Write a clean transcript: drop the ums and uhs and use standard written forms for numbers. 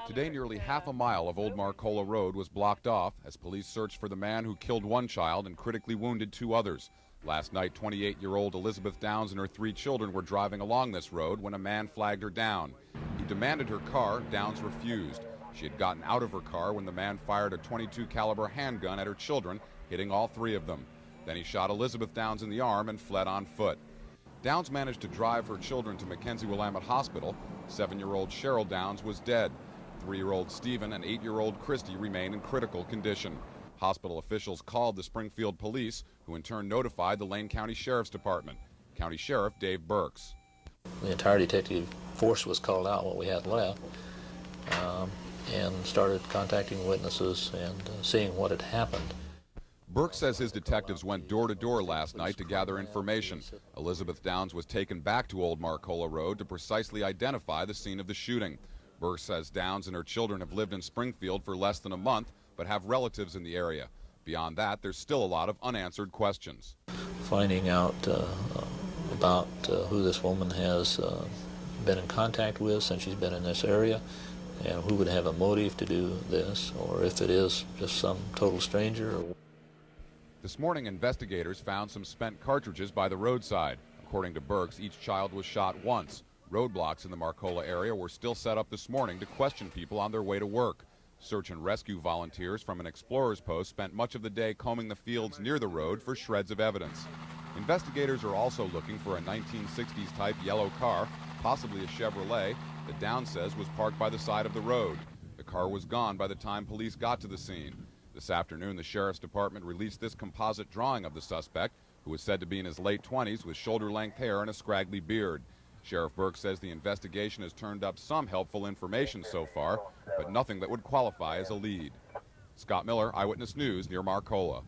Today, nearly half a mile of Old Marcola Road was blocked off as police searched for the man who killed one child and critically wounded two others. Last night, 28-year-old Elizabeth Downs and her three children were driving along this road when a man flagged her down. He demanded her car. Downs refused. She had gotten out of her car when the man fired a .22 caliber handgun at her children, hitting all three of them. Then he shot Elizabeth Downs in the arm and fled on foot. Downs managed to drive her children to Mackenzie-Willamette Hospital. 7-year-old Cheryl Downs was dead. 3-year-old Stephen and 8-year-old Christy remain in critical condition. Hospital officials called the Springfield Police, who in turn notified the Lane County Sheriff's Department. County Sheriff Dave Burks. The entire detective force was called out, what we had left, and started contacting witnesses and seeing what had happened. Burke says his detectives went door to door last night to gather information. Elizabeth Downs was taken back to Old Marcola Road to precisely identify the scene of the shooting. Burke says Downs and her children have lived in Springfield for less than a month, but have relatives in the area. Beyond that, there's still a lot of unanswered questions. Finding out about who this woman has been in contact with since she's been in this area, and who would have a motive to do this, or if it is just some total stranger. This morning, investigators found some spent cartridges by the roadside. According to Burks, each child was shot once. Roadblocks in the Marcola area were still set up this morning to question people on their way to work. Search and rescue volunteers from an explorer's post spent much of the day combing the fields near the road for shreds of evidence. Investigators are also looking for a 1960s type yellow car, possibly a Chevrolet, that Downs says was parked by the side of the road. The car was gone by the time police got to the scene. This afternoon, the Sheriff's Department released this composite drawing of the suspect, who is said to be in his late 20s with shoulder-length hair and a scraggly beard. Sheriff Burke says the investigation has turned up some helpful information so far, but nothing that would qualify as a lead. Scott Miller, Eyewitness News, near Marcola.